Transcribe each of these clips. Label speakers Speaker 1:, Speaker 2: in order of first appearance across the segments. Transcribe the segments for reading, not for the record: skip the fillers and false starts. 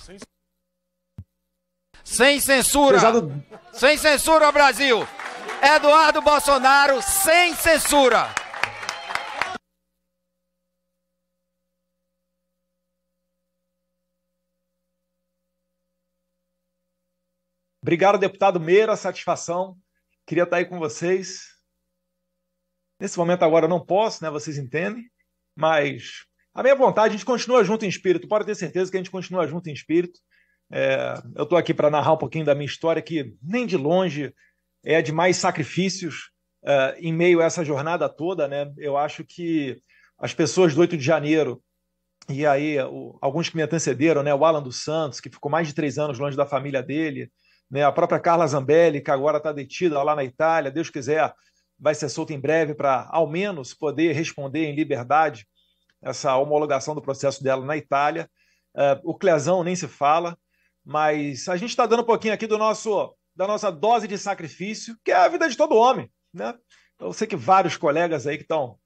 Speaker 1: Sem censura! Sem censura, Brasil! Eduardo Bolsonaro, sem censura!
Speaker 2: Obrigado, deputado Meira, satisfação. Queria estar aí com vocês. Nesse momento agora eu não posso, né? Vocês entendem, mas a minha vontade, a gente continua junto em espírito, pode ter certeza que a gente continua junto em espírito. Eu estou aqui para narrar um pouquinho da minha história, que nem de longe é de mais sacrifícios em meio a essa jornada toda, né? Eu acho que as pessoas do 8 de janeiro, e aí alguns que me antecederam, né? O Alan dos Santos, que ficou mais de 3 anos longe da família dele, né? A própria Carla Zambelli, que agora está detida lá na Itália, Deus quiser, vai ser solta em breve para, ao menos, poder responder em liberdade essa homologação do processo dela na Itália. O Clezão nem se fala, mas a gente está dando um pouquinho aqui da nossa dose de sacrifício, que é a vida de todo homem, né? Eu sei que vários colegas aí que estão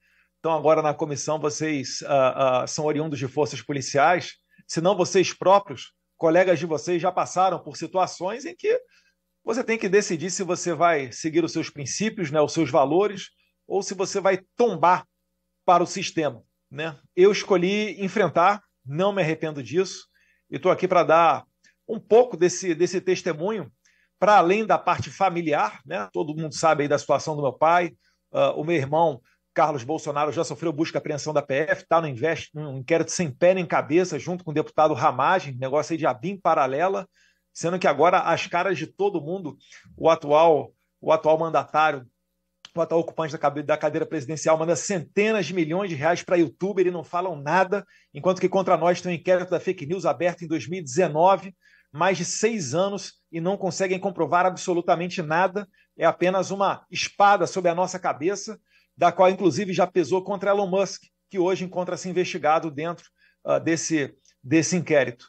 Speaker 2: agora na comissão, vocês são oriundos de forças policiais, se não vocês próprios, colegas de vocês já passaram por situações em que você tem que decidir se você vai seguir os seus princípios, né, os seus valores, ou se você vai tombar para o sistema, né? Eu escolhi enfrentar, não me arrependo disso, e estou aqui para dar um pouco desse testemunho, para além da parte familiar, né? Todo mundo sabe aí da situação do meu pai, o meu irmão Carlos Bolsonaro já sofreu busca e apreensão da PF, está num inquérito sem pé nem cabeça, junto com o deputado Ramagem, negócio aí de ABIN paralela, sendo que agora, às caras de todo mundo, o atual mandatário, o atual ocupante da cadeira presidencial manda centenas de milhões de reais para youtuber e não falam nada, enquanto que contra nós tem um inquérito da fake news aberto em 2019, mais de 6 anos, e não conseguem comprovar absolutamente nada, é apenas uma espada sobre a nossa cabeça, da qual, inclusive, já pesou contra Elon Musk, que hoje encontra-se investigado dentro desse inquérito.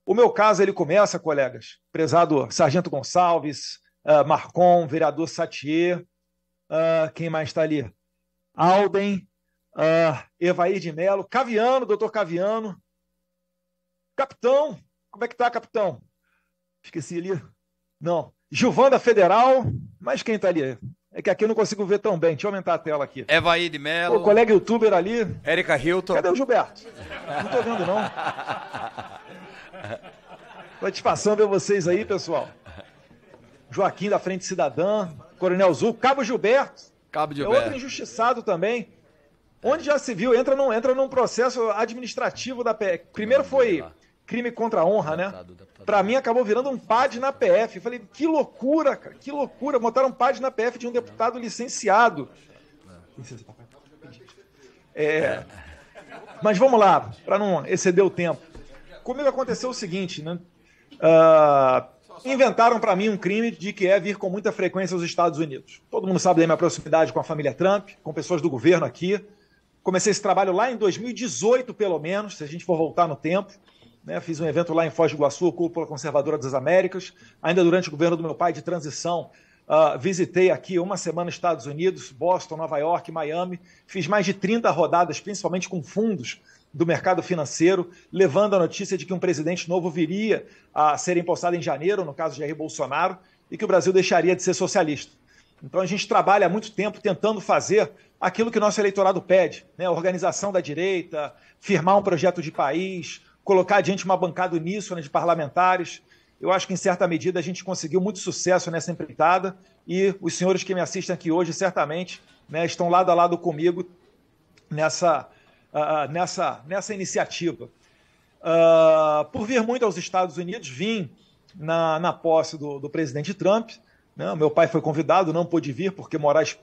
Speaker 2: O meu caso, ele começa, colegas, prezado Sargento Gonçalves, Marcon, vereador Satier, quem mais está ali? Alden, Evair de Mello, Caviano, doutor Caviano, capitão, como é que tá, capitão? Esqueci ali. Não, Gilvanda Federal, mas quem está ali? É que aqui eu não consigo ver tão bem. Deixa eu aumentar a tela aqui.
Speaker 1: Evair de Mello.
Speaker 2: O colega youtuber ali.
Speaker 1: Érica Hilton.
Speaker 2: Cadê o Gilberto? Não tô vendo, não. Satisfação ver vocês aí, pessoal. Joaquim da Frente Cidadã, Coronel Zul, Cabo Gilberto.
Speaker 1: Cabo Gilberto.
Speaker 2: É outro injustiçado também. Onde já se viu, entra num processo administrativo da PF. Primeiro foi crime contra a honra, né? Para mim, acabou virando um PAD na PF. Eu falei, que loucura, cara, que loucura. Botaram um PAD na PF de um deputado licenciado. Mas vamos lá, para não exceder o tempo. Comigo aconteceu o seguinte, né? Inventaram para mim um crime de que é vir com muita frequência aos Estados Unidos. Todo mundo sabe da minha proximidade com a família Trump, com pessoas do governo aqui. Comecei esse trabalho lá em 2018, pelo menos, se a gente for voltar no tempo. Né, fiz um evento lá em Foz do Iguaçu, Cúpula Conservadora das Américas. Ainda durante o governo do meu pai de transição, visitei aqui uma semana Estados Unidos, Boston, Nova York, Miami. Fiz mais de 30 rodadas, principalmente com fundos do mercado financeiro, levando a notícia de que um presidente novo viria a ser empossado em janeiro, no caso de Jair Bolsonaro, e que o Brasil deixaria de ser socialista. Então a gente trabalha há muito tempo tentando fazer aquilo que o nosso eleitorado pede, né? A organização da direita, firmar um projeto de país, colocar adiante uma bancada uníssona de parlamentares. Eu acho que, em certa medida, a gente conseguiu muito sucesso nessa empreitada e os senhores que me assistem aqui hoje, certamente, né, estão lado a lado comigo nessa iniciativa. Por vir muito aos Estados Unidos, vim na posse do presidente Trump. Né, meu pai foi convidado, não pôde vir porque Moraes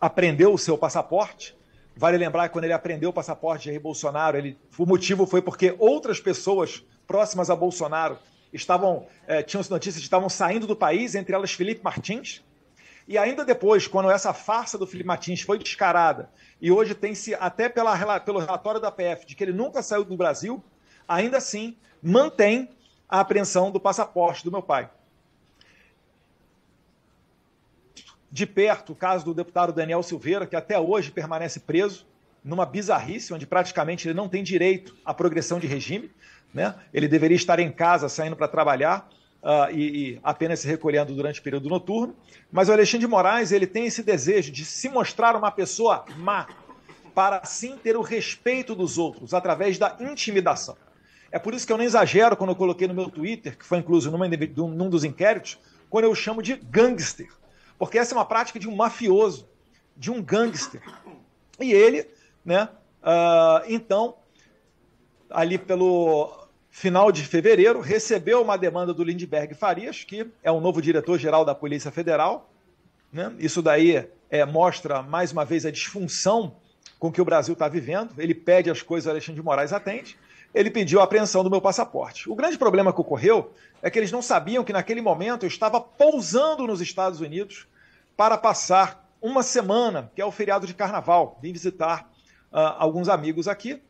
Speaker 2: apreendeu o seu passaporte. Vale lembrar que quando ele apreendeu o passaporte de Jair Bolsonaro, o motivo foi porque outras pessoas próximas a Bolsonaro tinham notícias de que estavam saindo do país, entre elas Felipe Martins. E ainda depois, quando essa farsa do Felipe Martins foi descarada, e hoje tem-se até pelo relatório da PF de que ele nunca saiu do Brasil, ainda assim mantém a apreensão do passaporte do meu pai. De perto, o caso do deputado Daniel Silveira, que até hoje permanece preso, numa bizarrice, onde praticamente ele não tem direito à progressão de regime. né? Ele deveria estar em casa, saindo para trabalhar e apenas se recolhendo durante o período noturno. Mas o Alexandre de Moraes, ele tem esse desejo de se mostrar uma pessoa má, para assim ter o respeito dos outros, através da intimidação. É por isso que eu não exagero quando eu coloquei no meu Twitter, que foi incluso num dos inquéritos, quando eu chamo de gangster. Porque essa é uma prática de um mafioso, de um gangster. E ele, né, então, ali pelo final de fevereiro, recebeu uma demanda do Lindbergh Farias, que é o novo diretor-geral da Polícia Federal, né? Isso daí mostra, mais uma vez, a disfunção com que o Brasil está vivendo. Ele pede as coisas, o Alexandre de Moraes atende. Ele pediu a apreensão do meu passaporte. O grande problema que ocorreu é que eles não sabiam que naquele momento eu estava pousando nos Estados Unidos para passar uma semana, que é o feriado de carnaval. Vim visitar alguns amigos aqui.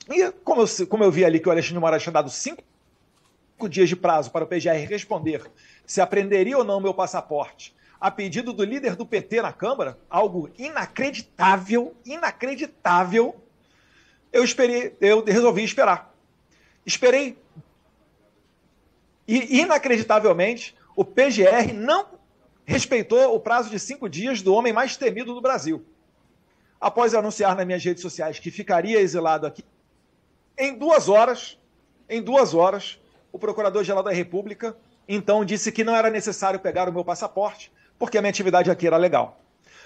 Speaker 2: E como eu vi ali que o Alexandre de Moraes tinha dado 5 dias de prazo para o PGR responder se apreenderia ou não meu passaporte, a pedido do líder do PT na Câmara, algo inacreditável, eu resolvi esperar. Esperei. E, inacreditavelmente, o PGR não respeitou o prazo de 5 dias do homem mais temido do Brasil. Após anunciar nas minhas redes sociais que ficaria exilado aqui, em 2 horas, o Procurador-Geral da República, então, disse que não era necessário pegar o meu passaporte, porque a minha atividade aqui era legal.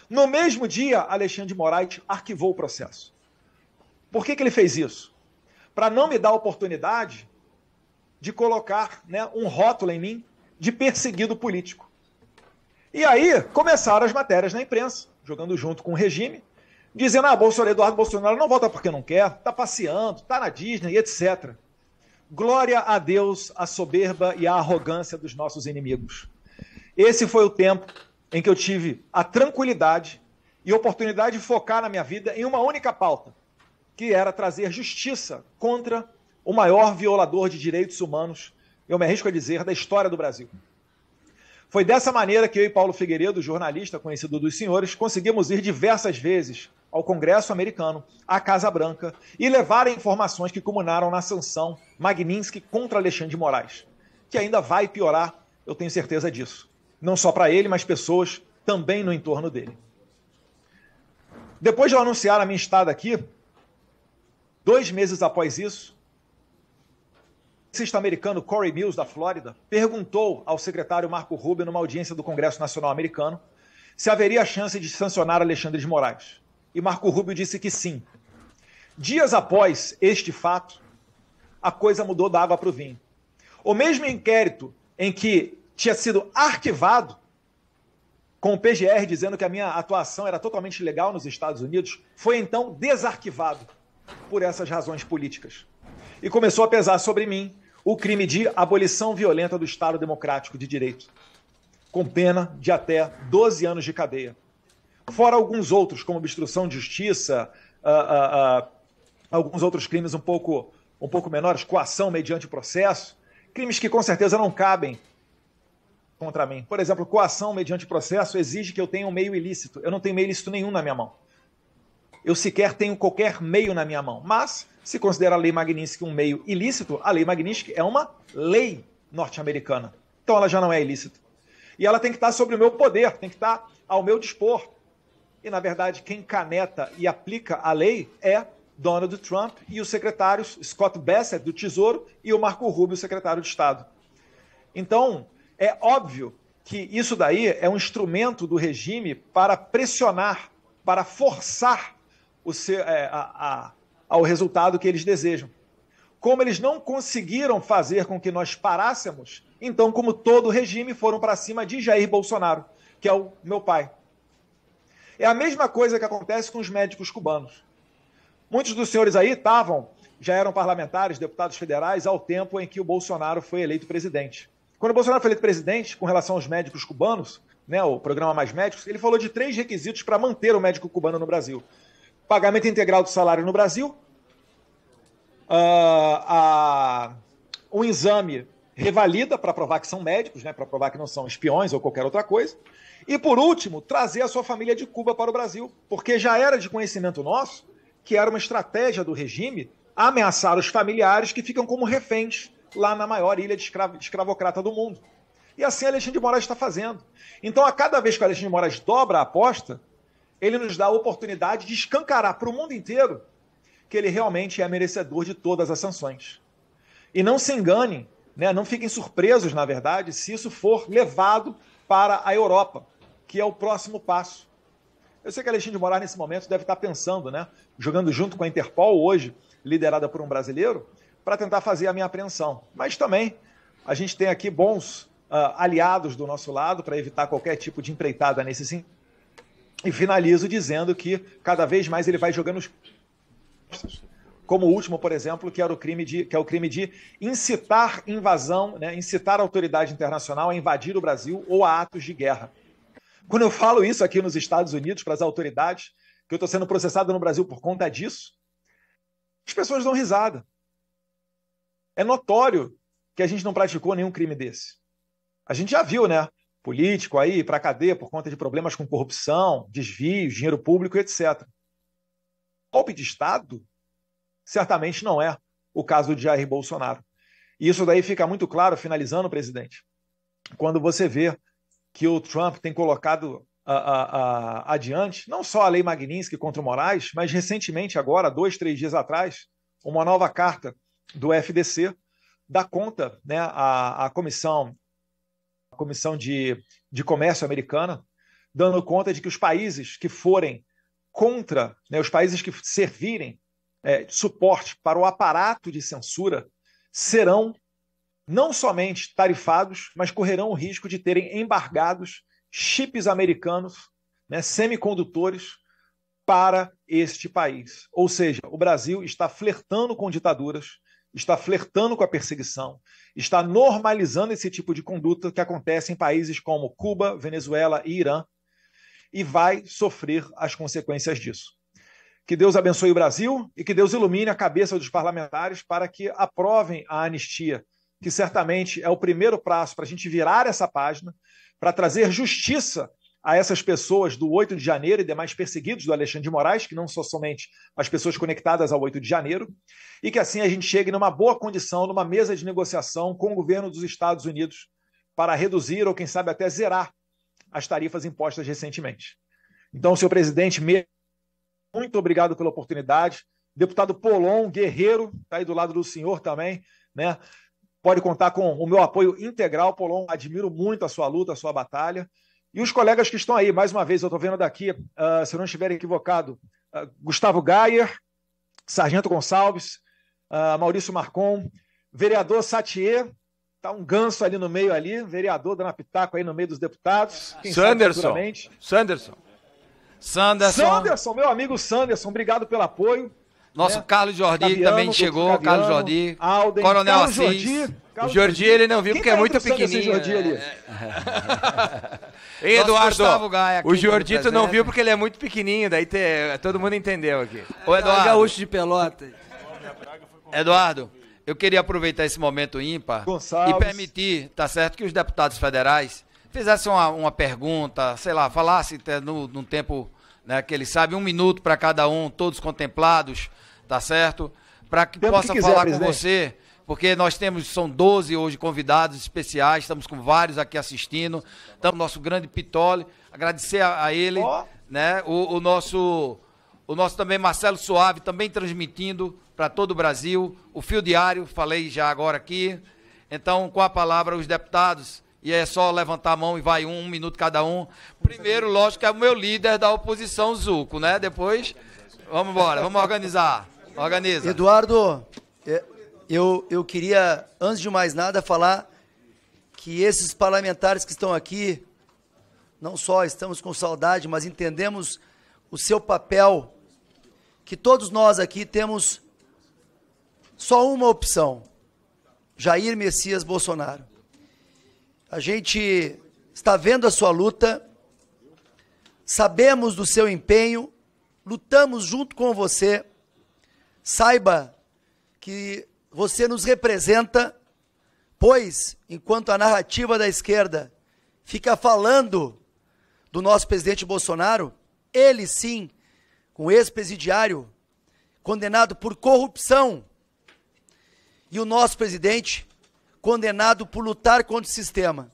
Speaker 2: No mesmo dia, Alexandre de Moraes arquivou o processo. Por que ele fez isso? Para não me dar a oportunidade de colocar, né, um rótulo em mim de perseguido político. E aí começaram as matérias na imprensa, jogando junto com o regime, dizendo, Eduardo Bolsonaro não volta porque não quer, está passeando, está na Disney, etc. Glória a Deus, a soberba e a arrogância dos nossos inimigos. Esse foi o tempo em que eu tive a tranquilidade e a oportunidade de focar na minha vida em uma única pauta, que era trazer justiça contra o maior violador de direitos humanos, eu me arrisco a dizer, da história do Brasil. Foi dessa maneira que eu e Paulo Figueiredo, jornalista conhecido dos senhores, conseguimos ir diversas vezes ao Congresso americano, à Casa Branca, e levar informações que culminaram na sanção Magnitsky contra Alexandre de Moraes, que ainda vai piorar, eu tenho certeza disso. Não só para ele, mas pessoas também no entorno dele. Depois de eu anunciar a minha estada aqui, 2 meses após isso, o cientista americano Corey Mills, da Flórida, perguntou ao secretário Marco Rubio, numa audiência do Congresso Nacional Americano, se haveria chance de sancionar Alexandre de Moraes. E Marco Rubio disse que sim. Dias após este fato, a coisa mudou da água para o vinho. O mesmo inquérito em que tinha sido arquivado, com o PGR dizendo que a minha atuação era totalmente legal nos Estados Unidos, foi então desarquivado por essas razões políticas. E começou a pesar sobre mim o crime de abolição violenta do Estado Democrático de Direito, com pena de até 12 anos de cadeia. Fora alguns outros, como obstrução de justiça, alguns outros crimes um pouco menores, coação mediante processo, crimes que com certeza não cabem contra mim. Por exemplo, coação mediante processo exige que eu tenha um meio ilícito. Eu não tenho meio ilícito nenhum na minha mão. Eu sequer tenho qualquer meio na minha mão. Mas, se considera a lei Magnitsky um meio ilícito, a lei Magnitsky é uma lei norte-americana. Então ela já não é ilícita. E ela tem que estar sobre o meu poder, tem que estar ao meu dispor. E, na verdade, quem caneta e aplica a lei é Donald Trump e os secretários Scott Bessent, do Tesouro, e o Marco Rubio, secretário de Estado. Então, é óbvio que isso daí é um instrumento do regime para pressionar, para forçar ao resultado que eles desejam. Como eles não conseguiram fazer com que nós parássemos, então, como todo o regime, foram para cima de Jair Bolsonaro, que é o meu pai. É a mesma coisa que acontece com os médicos cubanos. Muitos dos senhores aí já eram parlamentares, deputados federais, ao tempo em que o Bolsonaro foi eleito presidente. Quando o Bolsonaro foi eleito presidente, com relação aos médicos cubanos, né, o programa Mais Médicos, ele falou de 3 requisitos para manter o médico cubano no Brasil. Pagamento integral do salário no Brasil, um exame revalida para provar que são médicos, né, para provar que não são espiões ou qualquer outra coisa, e, por último, trazer a sua família de Cuba para o Brasil, porque já era de conhecimento nosso que era uma estratégia do regime ameaçar os familiares que ficam como reféns lá na maior ilha de escravocrata do mundo. E assim Alexandre de Moraes está fazendo. Então, a cada vez que o Alexandre de Moraes dobra a aposta, ele nos dá a oportunidade de escancarar para o mundo inteiro que ele realmente é merecedor de todas as sanções. E não se enganem, né? Não fiquem surpresos, na verdade, se isso for levado para a Europa, que é o próximo passo. Eu sei que Alexandre de Moraes, nesse momento, deve estar pensando, né? Jogando junto com a Interpol, hoje liderada por um brasileiro, para tentar fazer a minha apreensão. Mas também a gente tem aqui bons aliados do nosso lado para evitar qualquer tipo de empreitada nesse sentido. E finalizo dizendo que cada vez mais ele vai jogando os... como o último, por exemplo, que é o crime de incitar invasão, né? Incitar a autoridade internacional a invadir o Brasil ou a atos de guerra. Quando eu falo isso aqui nos Estados Unidos para as autoridades, que eu estou sendo processado no Brasil por conta disso, as pessoas dão risada. É notório que a gente não praticou nenhum crime desse. A gente já viu, né? Político aí para a cadeia por conta de problemas com corrupção, desvios, dinheiro público, etc. Golpe de Estado certamente não é o caso de Jair Bolsonaro. E isso daí fica muito claro, finalizando, presidente, quando você vê que o Trump tem colocado adiante, não só a lei Magnitsky contra o Moraes, mas recentemente agora, 2, 3 dias atrás, uma nova carta do FDC dá conta, né, a Comissão de Comércio americana, dando conta de que os países que forem contra, né, os países que servirem suporte para o aparato de censura serão não somente tarifados, mas correrão o risco de terem embargados chips americanos, né, semicondutores, para este país. Ou seja, o Brasil está flertando com ditaduras, está flertando com a perseguição, está normalizando esse tipo de conduta que acontece em países como Cuba, Venezuela e Irã, e vai sofrer as consequências disso. Que Deus abençoe o Brasil e que Deus ilumine a cabeça dos parlamentares para que aprovem a anistia, que certamente é o primeiro passo para a gente virar essa página, para trazer justiça a essas pessoas do 8 de janeiro e demais perseguidos do Alexandre de Moraes, que não são somente as pessoas conectadas ao 8 de janeiro, e que assim a gente chegue numa boa condição, numa mesa de negociação com o governo dos Estados Unidos para reduzir ou, quem sabe, até zerar as tarifas impostas recentemente. Então, senhor presidente, muito obrigado pela oportunidade. Deputado Polon, guerreiro, está aí do lado do senhor também, né? Pode contar com o meu apoio integral, Polon. Admiro muito a sua luta, a sua batalha. E os colegas que estão aí, mais uma vez, eu estou vendo daqui, se eu não estiver equivocado, Gustavo Gayer, Sargento Gonçalves, Maurício Marcon, vereador Satier, está um ganso ali no meio ali, vereador dando pitaco aí no meio dos deputados.
Speaker 1: Sanderson,
Speaker 2: meu amigo Sanderson, obrigado pelo apoio.
Speaker 1: Nosso, né? Carlos Jordi Caviano, também chegou, Carlos Jordi,
Speaker 2: Alden,
Speaker 1: Coronel
Speaker 2: Carlos
Speaker 1: Assis.
Speaker 2: Jordi,
Speaker 1: o Jordi ele não viu porque é muito pequenininho. Ei, Eduardo, o Jordi tu não viu porque ele é muito pequenininho, daí todo mundo entendeu aqui.
Speaker 3: O Eduardo, gaúcho de Pelota.
Speaker 1: Eduardo, eu queria aproveitar esse momento ímpar e permitir, tá certo, que os deputados federais fizessem uma pergunta, sei lá, falassem num tempo, né, que eles sabem, 1 minuto para cada um, todos contemplados, tá certo? Para que possa falar com você, porque nós são 12 hoje convidados especiais, estamos com vários aqui assistindo, estamos no nosso grande Pitole, agradecer a ele, né? O nosso também Marcelo Suave, também transmitindo para todo o Brasil, o Fio Diário, falei já agora aqui. Então, com a palavra, os deputados, e é só levantar a mão e vai 1 minuto cada um. Primeiro, lógico, é o meu líder da oposição, Zuco, né? Depois, vamos embora, vamos organizar. Organiza.
Speaker 3: Eduardo, eu queria, antes de mais nada, falar que esses parlamentares que estão aqui, não só estamos com saudade, mas entendemos o seu papel, que todos nós aqui temos só uma opção: Jair Messias Bolsonaro. A gente está vendo a sua luta, sabemos do seu empenho, lutamos junto com você. Saiba que você nos representa, pois, enquanto a narrativa da esquerda fica falando do nosso presidente Bolsonaro, ele sim, com ex-presidiário, condenado por corrupção e o nosso presidente condenado por lutar contra o sistema.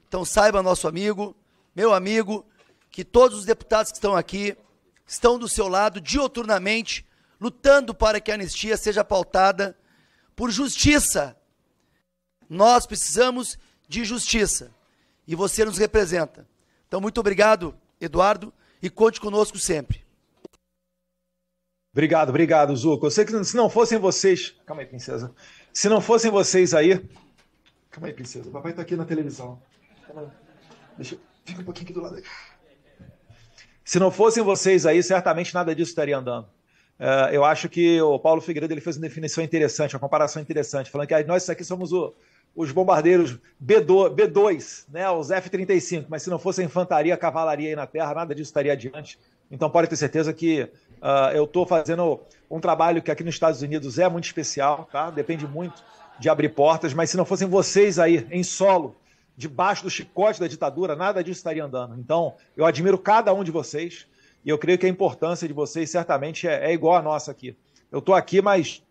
Speaker 3: Então saiba, nosso amigo, meu amigo, que todos os deputados que estão aqui estão do seu lado diuturnamente, lutando para que a anistia seja pautada por justiça. Nós precisamos de justiça e você nos representa. Então, muito obrigado, Eduardo, e conte conosco sempre.
Speaker 2: Obrigado, obrigado, Zuco. Eu sei que se não fossem vocês... Calma aí, princesa. Se não fossem vocês aí... Calma aí, princesa. O papai tá aqui na televisão. Calma aí. Fica um pouquinho aqui do lado aí. Se não fossem vocês aí, certamente nada disso estaria andando. Eu acho que o Paulo Figueiredo ele fez uma definição interessante, uma comparação interessante, falando que nós aqui somos os bombardeiros B2, né, os F-35, mas se não fosse a infantaria, a cavalaria aí na terra, nada disso estaria adiante. Então pode ter certeza que eu estou fazendo um trabalho que aqui nos Estados Unidos é muito especial, tá? Depende muito de abrir portas, mas se não fossem vocês aí em solo, debaixo do chicote da ditadura, nada disso estaria andando. Então eu admiro cada um de vocês e eu creio que a importância de vocês certamente é igual a nossa aqui. Eu estou aqui, mas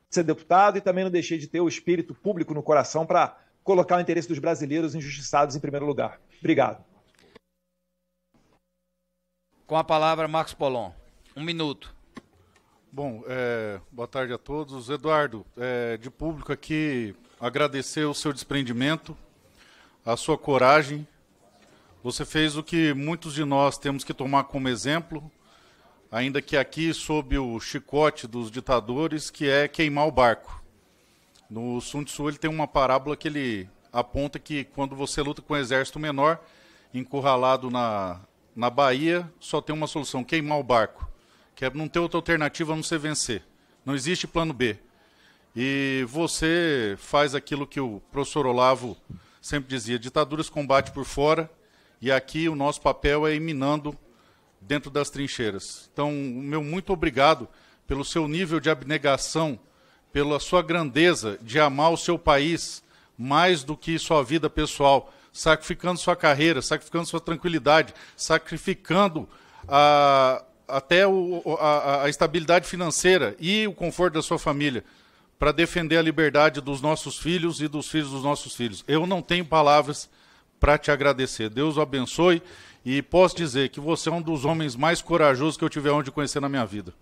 Speaker 2: ser deputado e também não deixei de ter o espírito público no coração para colocar o interesse dos brasileiros injustiçados em primeiro lugar. Obrigado.
Speaker 1: Com a palavra, Marcos Polon. 1 minuto.
Speaker 4: Bom, boa tarde a todos. Eduardo, de público aqui, agradecer o seu desprendimento, a sua coragem. Você fez o que muitos de nós temos que tomar como exemplo, ainda que aqui sob o chicote dos ditadores, que é queimar o barco. No Sun Tzu ele tem uma parábola que ele aponta que quando você luta com um exército menor, encurralado na Bahia, só tem uma solução, queimar o barco, que é não ter outra alternativa a não ser vencer. Não existe plano B. E você faz aquilo que o professor Olavo sempre dizia, ditaduras combate por fora, e aqui o nosso papel é ir minando dentro das trincheiras. Então, o meu muito obrigado pelo seu nível de abnegação, pela sua grandeza de amar o seu país mais do que sua vida pessoal, sacrificando sua carreira, sacrificando sua tranquilidade, sacrificando até a estabilidade financeira e o conforto da sua família para defender a liberdade dos nossos filhos e dos filhos dos nossos filhos. Eu não tenho palavras para te agradecer. Deus o abençoe e posso dizer que você é um dos homens mais corajosos que eu tive a honra de conhecer na minha vida.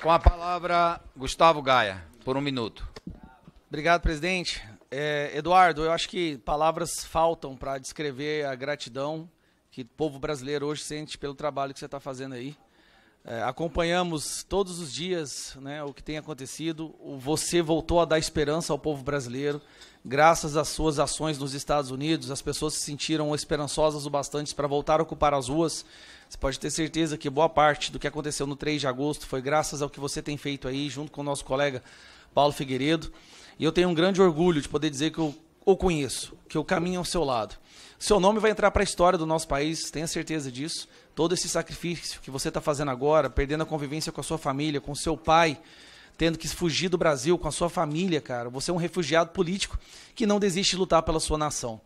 Speaker 1: Com a palavra, Gustavo Gaia, por 1 minuto.
Speaker 5: Obrigado, presidente. Eduardo, eu acho que palavras faltam para descrever a gratidão que o povo brasileiro hoje sente pelo trabalho que você está fazendo aí. Acompanhamos todos os dias, né, o que tem acontecido. Você voltou a dar esperança ao povo brasileiro. Graças às suas ações nos Estados Unidos, as pessoas se sentiram esperançosas o bastante para voltar a ocupar as ruas. Você pode ter certeza que boa parte do que aconteceu no 3 de agosto foi graças ao que você tem feito aí, junto com o nosso colega Paulo Figueiredo. E eu tenho um grande orgulho de poder dizer que eu o conheço, que eu caminho ao seu lado. Seu nome vai entrar para a história do nosso país, tenha certeza disso. Todo esse sacrifício que você está fazendo agora, perdendo a convivência com a sua família, com seu pai, tendo que fugir do Brasil com a sua família, cara. Você é um refugiado político que não desiste de lutar pela sua nação.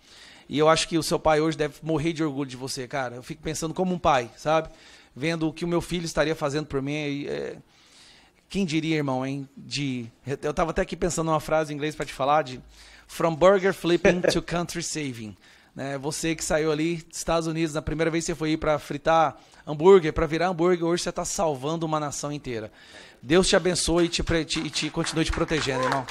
Speaker 5: E eu acho que o seu pai hoje deve morrer de orgulho de você, cara. Eu fico pensando como um pai, sabe? Vendo o que o meu filho estaria fazendo por mim. Quem diria, irmão, hein? Eu estava até aqui pensando numa frase em inglês para te falar de From burger flipping to country saving. Você que saiu ali dos Estados Unidos, na primeira vez que você foi ir para fritar hambúrguer, para virar hambúrguer, hoje você está salvando uma nação inteira. Deus te abençoe e te continue te protegendo, irmão.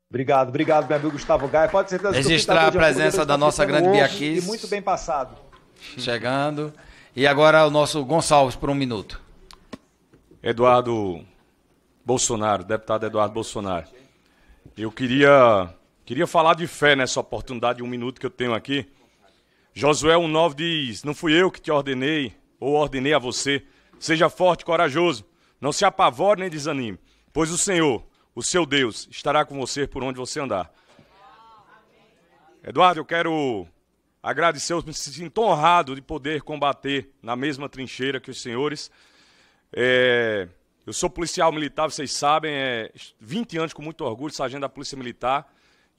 Speaker 2: Obrigado, meu amigo Gustavo Gaia. Pode ser
Speaker 1: registrar a presença da nossa grande Bia Kiss.
Speaker 2: E muito bem passado.
Speaker 1: Chegando. E agora o nosso Gonçalves por 1 minuto.
Speaker 6: Eduardo Bolsonaro, deputado Eduardo Bolsonaro. Eu queria falar de fé nessa oportunidade de 1 minuto que eu tenho aqui. Josué 1,9 diz, não fui eu que te ordenei, ou ordenei a você. Seja forte e corajoso, não se apavore nem desanime, pois o Senhor, o seu Deus, estará com você por onde você andar. Eduardo, eu quero agradecer, eu me sinto honrado de poder combater na mesma trincheira que os senhores. Eu sou policial militar, vocês sabem, 20 anos com muito orgulho, sargento da Polícia Militar.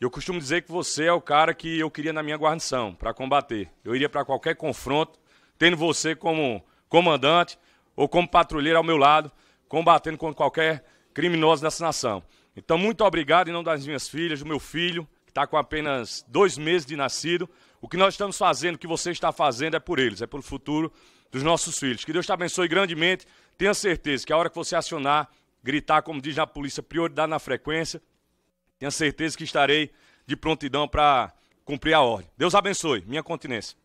Speaker 6: E eu costumo dizer que você é o cara que eu queria na minha guarnição, para combater. Eu iria para qualquer confronto, tendo você como comandante, ou como patrulheiro ao meu lado, combatendo contra qualquer criminoso dessa nação. Então, muito obrigado em nome das minhas filhas, do meu filho, que está com apenas 2 meses de nascido. O que nós estamos fazendo, o que você está fazendo é por eles, é pelo futuro dos nossos filhos. Que Deus te abençoe grandemente. Tenha certeza que a hora que você acionar, gritar, como diz na polícia, prioridade na frequência, tenha certeza que estarei de prontidão para cumprir a ordem. Deus abençoe. Minha continência.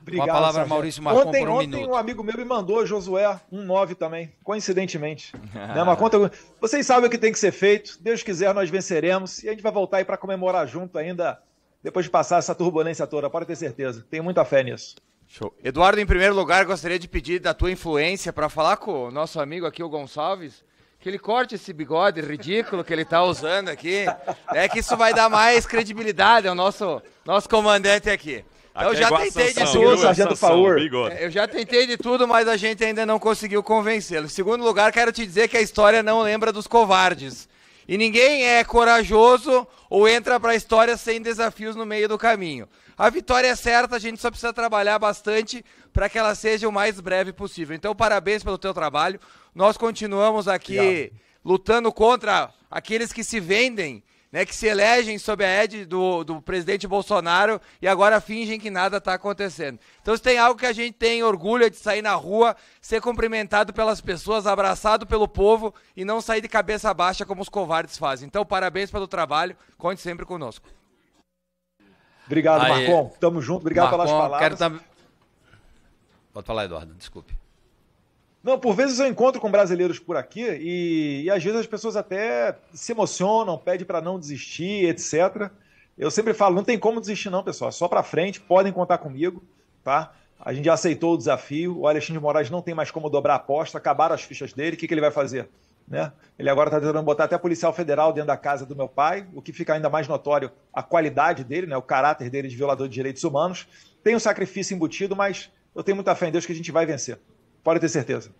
Speaker 2: Obrigado,
Speaker 1: com a palavra,
Speaker 2: Sargento.
Speaker 1: Maurício Marcon, por um
Speaker 2: ontem
Speaker 1: minuto.
Speaker 2: Um amigo meu me mandou Josué 1,9 também, coincidentemente. Né, uma conta... Vocês sabem o que tem que ser feito. Deus quiser, nós venceremos. E a gente vai voltar aí para comemorar junto ainda, depois de passar essa turbulência toda. Pode ter certeza. Tenho muita fé nisso.
Speaker 7: Show. Eduardo, em primeiro lugar, gostaria de pedir da tua influência para falar com o nosso amigo aqui, o Gonçalves, que ele corte esse bigode ridículo que ele está usando aqui. É que isso vai dar mais credibilidade ao nosso comandante aqui. Eu já tentei de tudo,
Speaker 2: Sargento Faur.
Speaker 7: Eu já tentei de tudo, mas a gente ainda não conseguiu convencê-lo. Em segundo lugar, quero te dizer que a história não lembra dos covardes. E ninguém é corajoso ou entra para a história sem desafios no meio do caminho. A vitória é certa, a gente só precisa trabalhar bastante para que ela seja o mais breve possível. Então, parabéns pelo teu trabalho. Nós continuamos aqui lutando contra aqueles que se vendem, né, que se elegem sob a égide do presidente Bolsonaro e agora fingem que nada está acontecendo. Então, se tem algo que a gente tem orgulho é de sair na rua, ser cumprimentado pelas pessoas, abraçado pelo povo e não sair de cabeça baixa como os covardes fazem. Então, parabéns pelo trabalho, conte sempre conosco.
Speaker 2: Obrigado, aí, Marcon. Tamo junto, obrigado
Speaker 1: Marcon,
Speaker 2: pelas palavras.
Speaker 1: Pode falar, Eduardo, desculpe.
Speaker 2: Não, por vezes eu encontro com brasileiros por aqui e às vezes as pessoas até se emocionam, pedem para não desistir, etc. Eu sempre falo, não tem como desistir não, pessoal, só para frente, podem contar comigo, tá? A gente já aceitou o desafio, o Alexandre de Moraes não tem mais como dobrar a aposta, acabaram as fichas dele, o que ele vai fazer? Né? Ele agora está tentando botar até policial federal dentro da casa do meu pai, o que fica ainda mais notório a qualidade dele, né? O caráter dele de violador de direitos humanos. Tem um sacrifício embutido, mas eu tenho muita fé em Deus que a gente vai vencer. Pode ter certeza.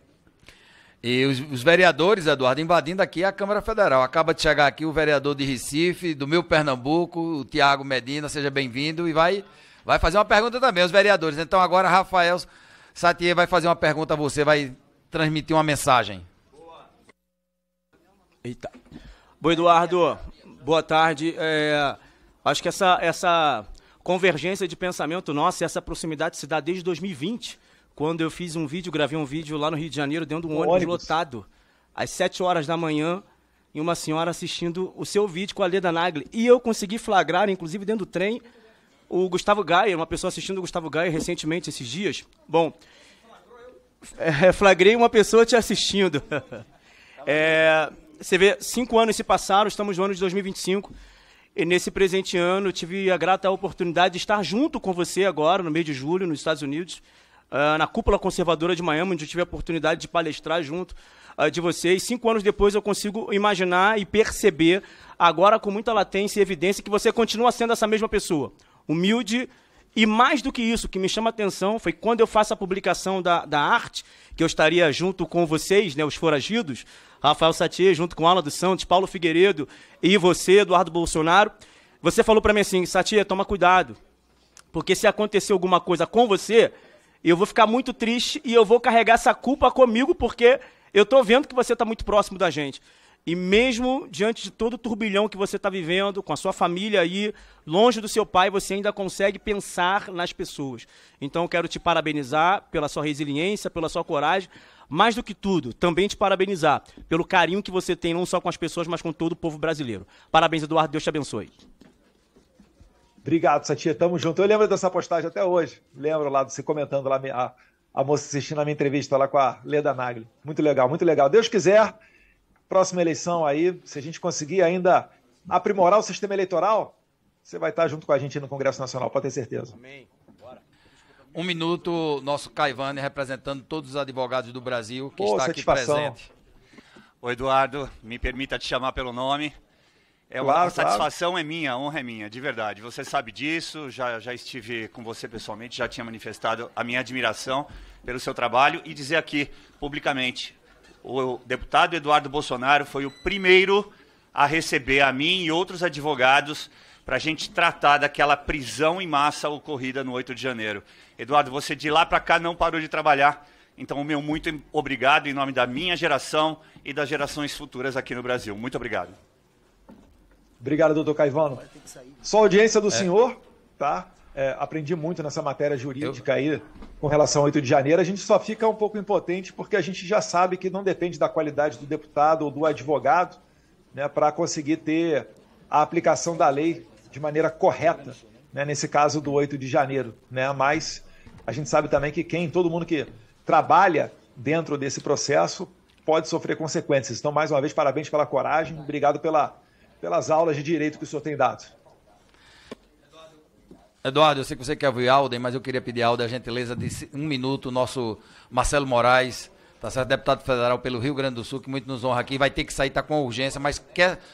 Speaker 1: E os vereadores, Eduardo, invadindo aqui a Câmara Federal. Acaba de chegar aqui o vereador de Recife, do meu Pernambuco, o Tiago Medina, seja bem-vindo, e vai fazer uma pergunta também, os vereadores. Então agora Rafael Satier vai fazer uma pergunta a você, vai transmitir uma mensagem.
Speaker 8: Eita. Bom, Eduardo, boa tarde. Acho que essa convergência de pensamento nossa, essa proximidade se dá desde 2020, quando eu fiz gravei um vídeo lá no Rio de Janeiro, dentro de um ônibus lotado, às 7 horas da manhã, e uma senhora assistindo o seu vídeo com a Leda Nagli. E eu consegui flagrar, inclusive dentro do trem, o Gustavo Gaia, uma pessoa assistindo o Gustavo Gaia recentemente, esses dias. Bom, flagrei uma pessoa te assistindo. Você vê, 5 anos se passaram, estamos no ano de 2025, e nesse presente ano eu tive a grata oportunidade de estar junto com você agora, no mês de julho, nos Estados Unidos, na Cúpula Conservadora de Miami, onde eu tive a oportunidade de palestrar junto de vocês. 5 anos depois eu consigo imaginar e perceber, agora com muita latência e evidência, que você continua sendo essa mesma pessoa, humilde. E mais do que isso, o que me chama a atenção foi quando eu faço a publicação da arte, que eu estaria junto com vocês, né, os foragidos, Rafael Satier, junto com Alan dos Santos, Paulo Figueiredo e você, Eduardo Bolsonaro. Você falou para mim assim, Satier, toma cuidado, porque se acontecer alguma coisa com você, eu vou ficar muito triste e eu vou carregar essa culpa comigo, porque eu estou vendo que você está muito próximo da gente. E mesmo diante de todo o turbilhão que você está vivendo, com a sua família aí, longe do seu pai, você ainda consegue pensar nas pessoas. Então eu quero te parabenizar pela sua resiliência, pela sua coragem, mais do que tudo, também te parabenizar pelo carinho que você tem, não só com as pessoas, mas com todo o povo brasileiro. Parabéns, Eduardo, Deus te abençoe.
Speaker 2: Obrigado, Satier, tamo junto. Eu lembro dessa postagem até hoje. Lembro lá de você comentando lá, a moça assistindo a minha entrevista lá com a Leda Nagli. Muito legal, muito legal. Deus quiser, próxima eleição aí, se a gente conseguir ainda aprimorar o sistema eleitoral, você vai estar junto com a gente no Congresso Nacional, pode ter certeza.
Speaker 8: Amém. Bora.
Speaker 1: 1 minuto, nosso Caivane, representando todos os advogados do Brasil, que está aqui presente.
Speaker 9: Ô Eduardo, me permita te chamar pelo nome. A satisfação é minha, a honra é minha, de verdade. Você sabe disso, já estive com você pessoalmente, já tinha manifestado a minha admiração pelo seu trabalho e dizer aqui, publicamente, o deputado Eduardo Bolsonaro foi o primeiro a receber a mim e outros advogados para a gente tratar daquela prisão em massa ocorrida no 8 de janeiro. Eduardo, você de lá para cá não parou de trabalhar Então, o meu muito obrigado em nome da minha geração e das gerações futuras aqui no Brasil. Muito obrigado.
Speaker 2: Obrigado, doutor Caivano. Só a audiência do senhor, tá? Aprendi muito nessa matéria jurídica aí com relação ao 8 de janeiro. A gente só fica um pouco impotente porque a gente já sabe que não depende da qualidade do deputado ou do advogado, né, para conseguir ter a aplicação da lei de maneira correta, né, nesse caso do 8 de janeiro. Né? Mas a gente sabe também que todo mundo que trabalha dentro desse processo pode sofrer consequências. Então, mais uma vez, parabéns pela coragem. Obrigado pelas aulas de direito que o senhor tem dado.
Speaker 1: Eduardo, eu sei que você quer ouvir Alden, mas eu queria pedir a Alden a gentileza de 1 minuto. O nosso Marcelo Moraes, tá certo? Deputado federal pelo Rio Grande do Sul, que muito nos honra aqui, vai ter que sair, tá com urgência, mas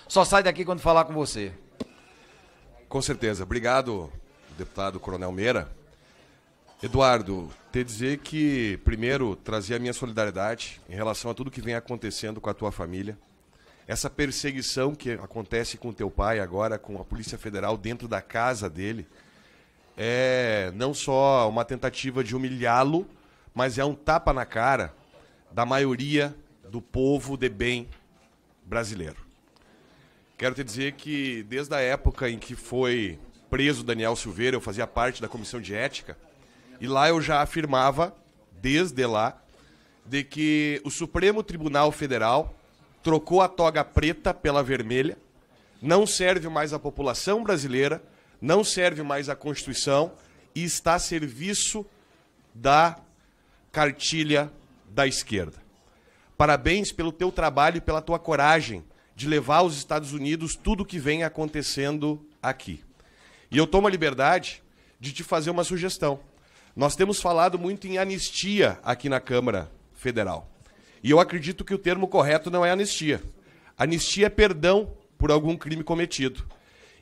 Speaker 1: só sai daqui quando falar com você.
Speaker 10: Com certeza. Obrigado, deputado Coronel Meira. Eduardo, dizer que, primeiro, trazer a minha solidariedade em relação a tudo que vem acontecendo com a tua família. Essa perseguição que acontece com o teu pai agora, com a Polícia Federal dentro da casa dele, é não só uma tentativa de humilhá-lo, mas é um tapa na cara da maioria do povo de bem brasileiro. Quero te dizer que desde a época em que foi preso Daniel Silveira, eu fazia parte da Comissão de Ética, e lá eu já afirmava, desde lá, de que o Supremo Tribunal Federal trocou a toga preta pela vermelha, não serve mais à população brasileira, não serve mais à Constituição e está a serviço da cartilha da esquerda. Parabéns pelo teu trabalho e pela tua coragem de levar aos Estados Unidos tudo o que vem acontecendo aqui. E eu tomo a liberdade de te fazer uma sugestão. Nós temos falado muito em anistia aqui na Câmara Federal. E eu acredito que o termo correto não é anistia. Anistia é perdão por algum crime cometido.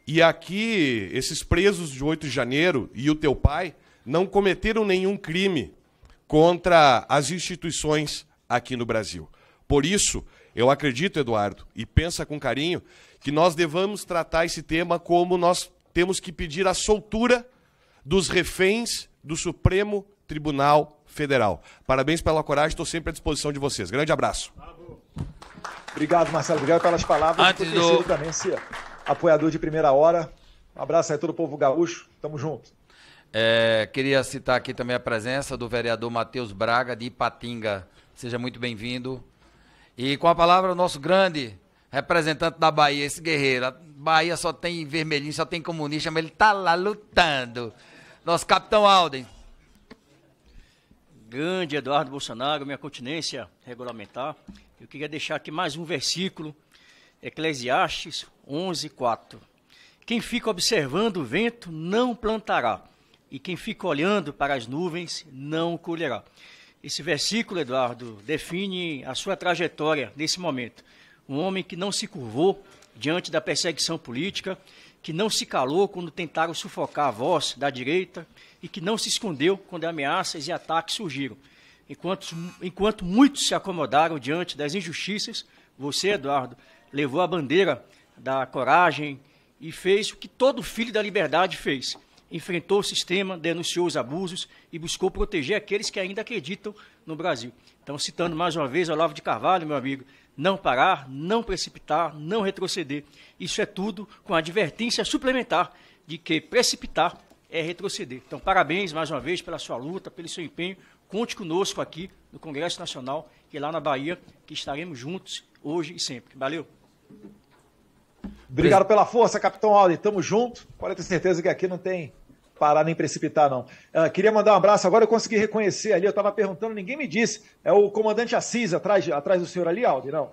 Speaker 10: E aqui, esses presos de 8 de janeiro e o teu pai não cometeram nenhum crime contra as instituições aqui no Brasil. Por isso, eu acredito, Eduardo, e pensa com carinho, que nós devamos tratar esse tema como nós temos que pedir a soltura dos reféns do Supremo Tribunal Federal. Parabéns pela coragem, estou sempre à disposição de vocês. Grande abraço.
Speaker 2: Obrigado, Marcelo. Obrigado pelas palavras.
Speaker 1: Antes do...
Speaker 2: também esse apoiador de primeira hora. Um abraço aí a todo o povo gaúcho. Tamo junto.
Speaker 1: Queria citar aqui também a presença do vereador Matheus Braga, de Ipatinga. Seja muito bem-vindo. E com a palavra o nosso grande representante da Bahia, esse guerreiro. A Bahia só tem vermelhinho, só tem comunista, mas ele tá lá lutando. Nosso capitão Alden.
Speaker 8: Grande Eduardo Bolsonaro, minha continência regulamentar. Eu queria deixar aqui mais um versículo, Eclesiastes 11:4. Quem fica observando o vento não plantará, e quem fica olhando para as nuvens não colherá. Esse versículo, Eduardo, define a sua trajetória nesse momento. Um homem que não se curvou diante da perseguição política, que não se calou quando tentaram sufocar a voz da direita e que não se escondeu quando ameaças e ataques surgiram. Enquanto muitos se acomodaram diante das injustiças, você, Eduardo, levou a bandeira da coragem e fez o que todo filho da liberdade fez. Enfrentou o sistema, denunciou os abusos e buscou proteger aqueles que ainda acreditam no Brasil. Então, citando mais uma vez Olavo de Carvalho, meu amigo, não parar, não precipitar, não retroceder. Isso é tudo com a advertência suplementar de que precipitar é retroceder. Então, parabéns mais uma vez pela sua luta, pelo seu empenho. Conte conosco aqui no Congresso Nacional e lá na Bahia, que estaremos juntos hoje e sempre. Valeu.
Speaker 2: Obrigado pela força, capitão Alden. Tamo junto. Pode ter certeza que aqui não tem parar nem precipitar, não. Queria mandar um abraço. Agora eu consegui reconhecer ali. Eu estava perguntando, ninguém me disse. É o comandante Assis atrás do senhor ali, Alden, não?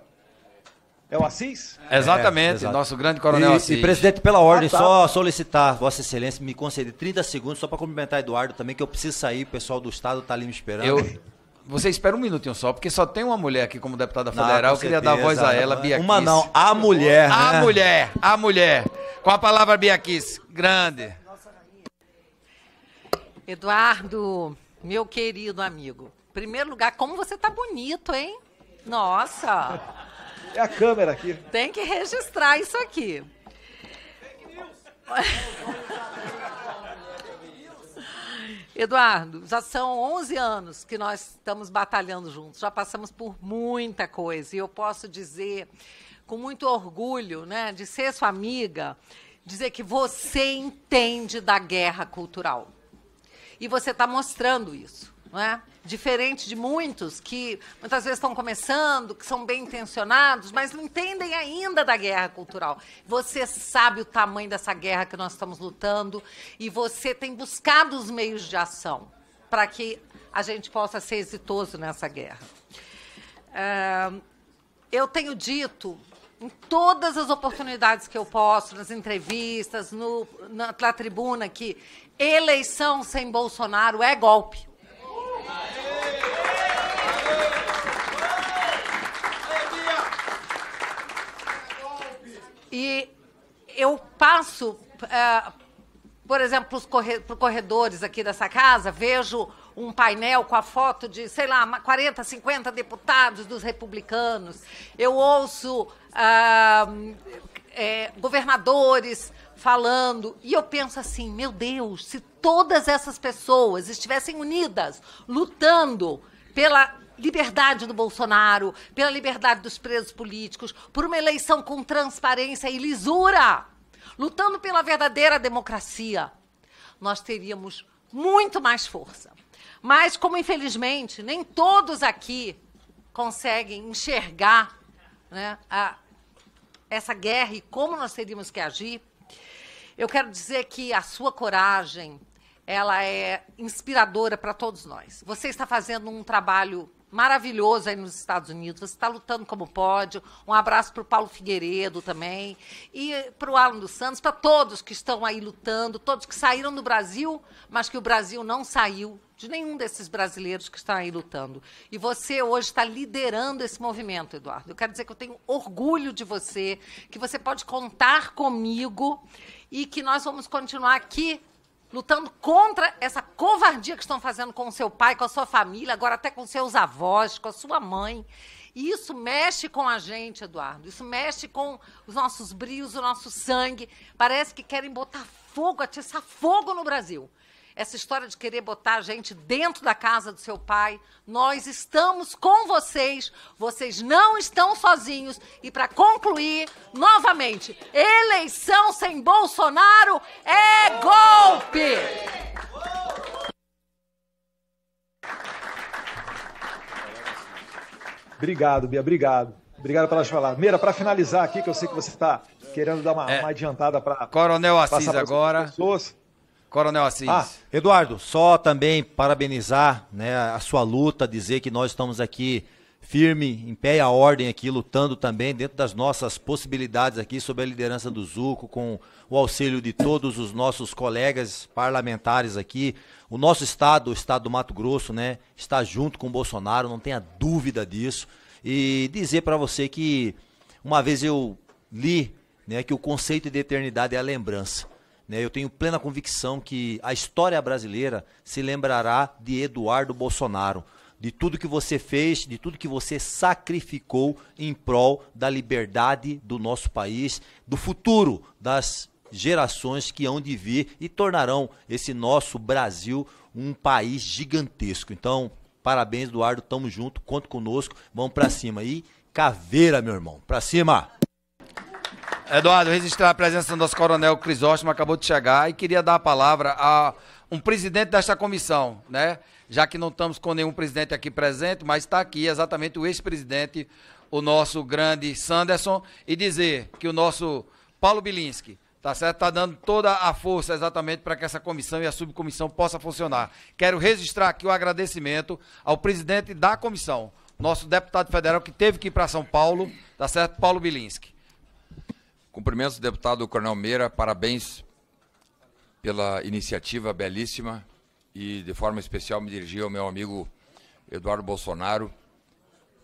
Speaker 2: É o Assis?
Speaker 1: Exatamente, nosso grande coronel Assis.
Speaker 11: E, presidente, pela ordem, só solicitar, Vossa Excelência, me conceder 30 segundos só para cumprimentar Eduardo também, que eu preciso sair, o pessoal do Estado está ali me esperando.
Speaker 1: Você espera um minutinho só, porque só tem uma mulher aqui como deputada federal. Eu queria dar voz a ela, Bia Kiss.
Speaker 11: Uma não, a mulher, né?
Speaker 1: A mulher. Com a palavra, Bia Kiss. Grande.
Speaker 12: Eduardo, meu querido amigo, em primeiro lugar, como você tá bonito, hein? Nossa.
Speaker 2: É a câmera aqui.
Speaker 12: Tem que registrar isso aqui. Eduardo, já são 11 anos que nós estamos batalhando juntos, já passamos por muita coisa, e eu posso dizer, com muito orgulho, né, de ser sua amiga, dizer que você entende da guerra cultural. E você está mostrando isso, não é? Diferente de muitos que muitas vezes estão começando, que são bem intencionados, mas não entendem ainda da guerra cultural. Você sabe o tamanho dessa guerra que nós estamos lutando e você tem buscado os meios de ação para que a gente possa ser exitoso nessa guerra. Eu tenho dito em todas as oportunidades que eu posso, nas entrevistas, na tribuna, que eleição sem Bolsonaro é golpe. E eu passo, por exemplo, por corredores aqui dessa casa, vejo um painel com a foto de, sei lá, 40, 50 deputados dos republicanos. Eu ouço governadores falando, e eu penso assim, meu Deus, se todas essas pessoas estivessem unidas, lutando pela liberdade do Bolsonaro, pela liberdade dos presos políticos, por uma eleição com transparência e lisura, lutando pela verdadeira democracia, nós teríamos muito mais força. Mas, como infelizmente nem todos aqui conseguem enxergar, né, essa guerra e como nós teríamos que agir, eu quero dizer que a sua coragem, ela é inspiradora para todos nós. Você está fazendo um trabalho maravilhoso aí nos Estados Unidos, você está lutando como pode. Um abraço para o Paulo Figueiredo também, e para o Alan dos Santos, para todos que estão aí lutando, todos que saíram do Brasil, mas que o Brasil não saiu de nenhum desses brasileiros que estão aí lutando. E você hoje está liderando esse movimento, Eduardo. Eu quero dizer que eu tenho orgulho de você, que você pode contar comigo e que nós vamos continuar aqui lutando contra essa covardia que estão fazendo com o seu pai, com a sua família, agora até com seus avós, com a sua mãe. E isso mexe com a gente, Eduardo. Isso mexe com os nossos brios, o nosso sangue. Parece que querem botar fogo, atiçar fogo no Brasil. Essa história de querer botar a gente dentro da casa do seu pai, nós estamos com vocês, vocês não estão sozinhos. E para concluir, novamente, eleição sem Bolsonaro é golpe!
Speaker 2: Obrigado, Bia, obrigado. Obrigado pelas palavras. Meira, para finalizar aqui, que eu sei que você está querendo dar uma adiantada para...
Speaker 1: Coronel Assis agora. Coronel Assis.
Speaker 11: Eduardo, só também parabenizar, né, a sua luta, dizer que nós estamos aqui firme, em pé e a ordem aqui, lutando também dentro das nossas possibilidades aqui, sob a liderança do Zuco, com o auxílio de todos os nossos colegas parlamentares aqui. O nosso estado, o estado do Mato Grosso, né, está junto com o Bolsonaro, não tenha dúvida disso. E dizer para você que uma vez eu li, né, que o conceito de eternidade é a lembrança. Eu tenho plena convicção que a história brasileira se lembrará de Eduardo Bolsonaro, de tudo que você fez, de tudo que você sacrificou em prol da liberdade do nosso país, do futuro das gerações que hão de vir e tornarão esse nosso Brasil um país gigantesco. Então, parabéns, Eduardo, tamo junto, conta conosco, vamos pra cima. E caveira, meu irmão, pra cima!
Speaker 1: Eduardo, registrar a presença do nosso coronel Crisóstomo, acabou de chegar, e queria dar a palavra a um presidente desta comissão, né? Já que não estamos com nenhum presidente aqui presente, mas está aqui exatamente o ex-presidente, o nosso grande Sanderson, e dizer que o nosso Paulo Bilinski, tá certo? Está dando toda a força exatamente para que essa comissão e a subcomissão possa funcionar. Quero registrar aqui o agradecimento ao presidente da comissão, nosso deputado federal que teve que ir para São Paulo, tá certo? Paulo Bilinski.
Speaker 13: Cumprimentos, deputado Coronel Meira, parabéns pela iniciativa belíssima e, de forma especial, me dirigi ao meu amigo Eduardo Bolsonaro.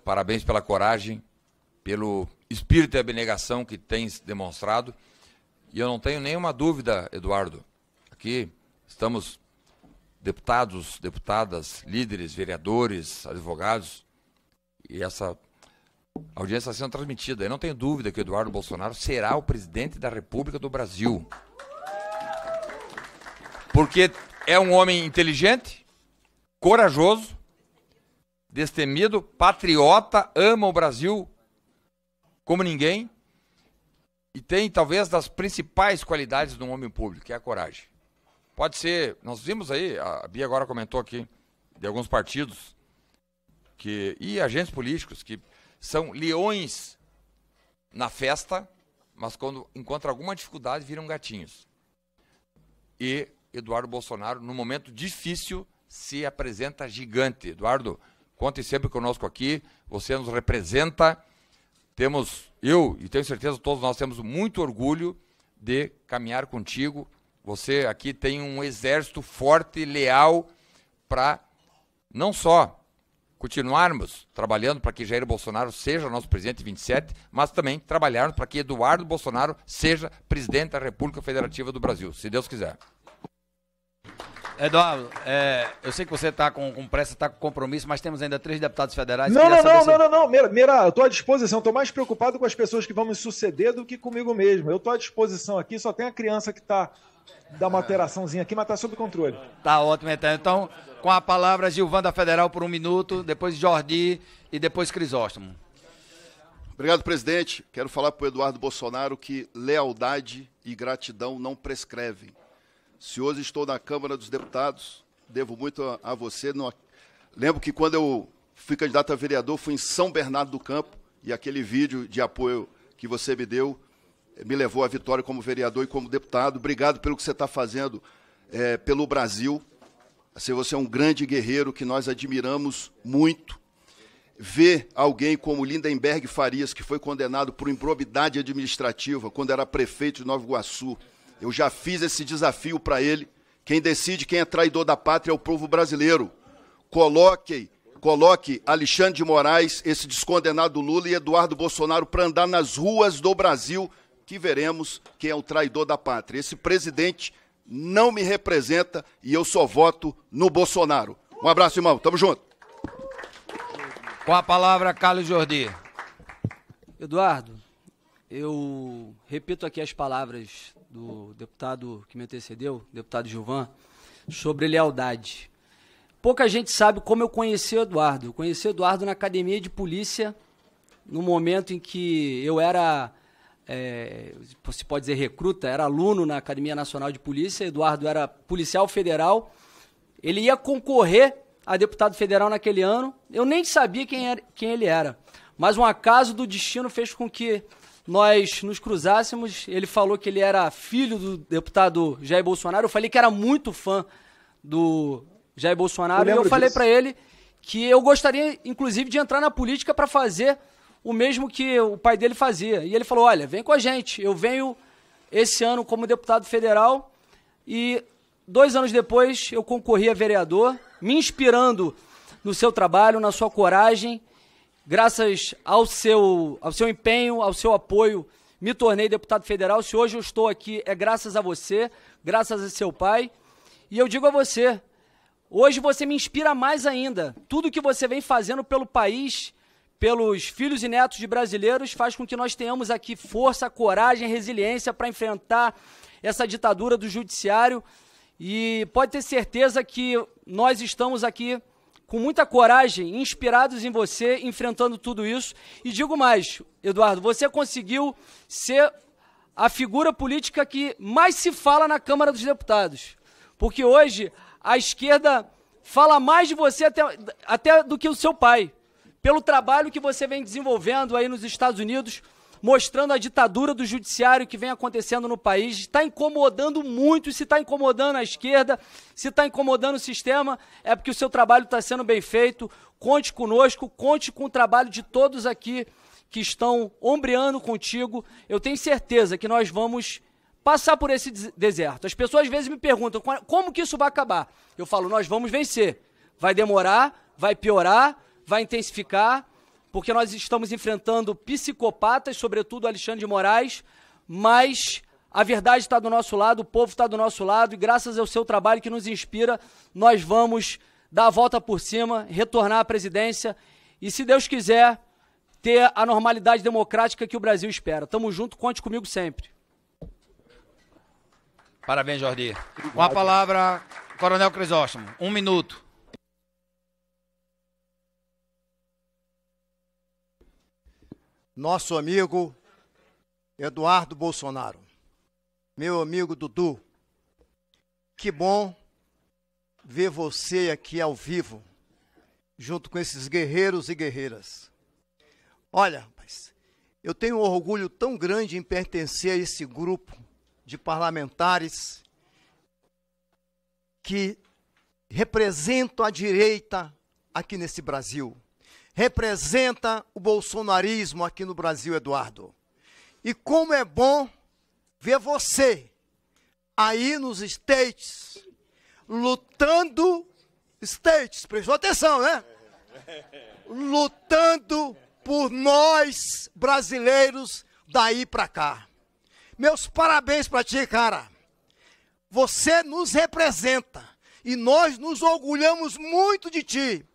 Speaker 13: Parabéns pela coragem, pelo espírito de abnegação que tens demonstrado. E eu não tenho nenhuma dúvida, Eduardo, aqui estamos deputados, deputadas, líderes, vereadores, advogados, e essa a audiência está sendo transmitida. Eu não tenho dúvida que o Eduardo Bolsonaro será o presidente da República do Brasil. Porque é um homem inteligente, corajoso, destemido, patriota, ama o Brasil como ninguém e tem talvez das principais qualidades de um homem público, que é a coragem. Pode ser, nós vimos aí, a Bia agora comentou aqui, de alguns partidos e agentes políticos que são leões na festa, mas quando encontram alguma dificuldade viram gatinhos. E Eduardo Bolsonaro, no momento difícil, se apresenta gigante. Eduardo, conte sempre conosco aqui, você nos representa, eu e tenho certeza todos nós temos muito orgulho de caminhar contigo. Você aqui tem um exército forte e leal para não só continuarmos trabalhando para que Jair Bolsonaro seja nosso presidente 27, mas também trabalharmos para que Eduardo Bolsonaro seja presidente da República Federativa do Brasil, se Deus quiser.
Speaker 1: Eduardo, eu sei que você está com pressa, está com compromisso, mas temos ainda 3 deputados federais.
Speaker 2: Não. Meira, eu estou à disposição. Estou mais preocupado com as pessoas que vão me suceder do que comigo mesmo. Eu estou à disposição aqui, só tem a criança que está... Dá uma alteraçãozinha aqui, mas está sob controle.
Speaker 1: Tá ótimo, então. Então, com a palavra, Gilvan da Federal por 1 minuto, depois Jordi e depois Crisóstomo.
Speaker 14: Obrigado, presidente. Quero falar para o Eduardo Bolsonaro que lealdade e gratidão não prescrevem. Se hoje estou na Câmara dos Deputados, devo muito a você. Lembro que quando eu fui candidato a vereador, fui em São Bernardo do Campo, e aquele vídeo de apoio que você me deu me levou à vitória como vereador e como deputado. Obrigado pelo que você está fazendo pelo Brasil. Assim, você é um grande guerreiro que nós admiramos muito. Ver alguém como Lindenberg Farias, que foi condenado por improbidade administrativa quando era prefeito de Nova Iguaçu, eu já fiz esse desafio para ele. Quem decide quem é traidor da pátria é o povo brasileiro. Coloque Alexandre de Moraes, esse descondenado Lula, e Eduardo Bolsonaro para andar nas ruas do Brasil, que veremos quem é o traidor da pátria. Esse presidente não me representa e eu só voto no Bolsonaro. Um abraço, irmão. Tamo junto.
Speaker 1: Com a palavra, Carlos Jordi.
Speaker 8: Eduardo, eu repito aqui as palavras do deputado que me antecedeu, deputado Gilvan, sobre lealdade. Pouca gente sabe como eu conheci o Eduardo. Eu conheci o Eduardo na academia de polícia, no momento em que eu era... se pode dizer recruta, era aluno na Academia Nacional de Polícia. Eduardo era policial federal, ele ia concorrer a deputado federal naquele ano. Eu nem sabia quem ele era, mas um acaso do destino fez com que nós nos cruzássemos. Ele falou que ele era filho do deputado Jair Bolsonaro. Eu falei que era muito fã do Jair Bolsonaro, e eu falei para ele que eu gostaria, inclusive, de entrar na política para fazer o mesmo que o pai dele fazia. E ele falou, olha, vem com a gente, eu venho esse ano como deputado federal, e 2 anos depois eu concorri a vereador, me inspirando no seu trabalho, na sua coragem. Graças ao seu empenho, ao seu apoio, me tornei deputado federal. Se hoje eu estou aqui, é graças a você, graças a seu pai. E eu digo a você, hoje você me inspira mais ainda. Tudo que você vem fazendo pelo país, pelos filhos e netos de brasileiros, faz com que nós tenhamos aqui força, coragem, resiliência para enfrentar essa ditadura do judiciário. E pode ter certeza que nós estamos aqui com muita coragem, inspirados em você, enfrentando tudo isso. E digo mais, Eduardo, você conseguiu ser a figura política que mais se fala na Câmara dos Deputados. Porque hoje a esquerda fala mais de você até do que o seu pai, pelo trabalho que você vem desenvolvendo aí nos Estados Unidos, mostrando a ditadura do judiciário que vem acontecendo no país. Está incomodando muito, e se está incomodando a esquerda, se está incomodando o sistema, é porque o seu trabalho está sendo bem feito. Conte conosco, conte com o trabalho de todos aqui que estão ombreando contigo. Eu tenho certeza que nós vamos passar por esse deserto. As pessoas às vezes me perguntam, como que isso vai acabar? Eu falo, nós vamos vencer. Vai demorar, vai piorar, vai intensificar, porque nós estamos enfrentando psicopatas, sobretudo Alexandre de Moraes, mas a verdade está do nosso lado, o povo está do nosso lado, e graças ao seu trabalho que nos inspira, nós vamos dar a volta por cima, retornar à presidência e, se Deus quiser, ter a normalidade democrática que o Brasil espera. Tamo junto, conte comigo sempre.
Speaker 1: Parabéns, Jordi. Com a palavra, Coronel Crisóstomo, 1 minuto.
Speaker 15: Nosso amigo Eduardo Bolsonaro, meu amigo Dudu, que bom ver você aqui ao vivo, junto com esses guerreiros e guerreiras. Olha, rapaz, eu tenho um orgulho tão grande em pertencer a esse grupo de parlamentares que representam a direita aqui nesse Brasil. Representa o bolsonarismo aqui no Brasil, Eduardo. E como é bom ver você aí nos States, lutando, prestou atenção, né? Lutando por nós, brasileiros, daí pra cá. Meus parabéns pra ti, cara. Você nos representa e nós nos orgulhamos muito de ti.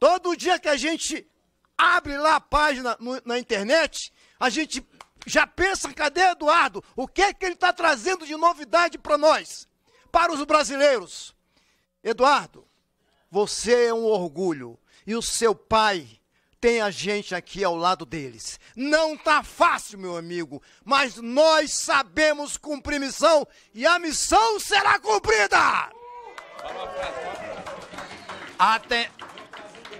Speaker 15: Todo dia que a gente abre lá a página na internet, a gente já pensa, cadê Eduardo? O que é que ele está trazendo de novidade para nós, para os brasileiros? Eduardo, você é um orgulho e o seu pai tem a gente aqui ao lado deles. Não está fácil, meu amigo, mas nós sabemos cumprir missão e a será cumprida!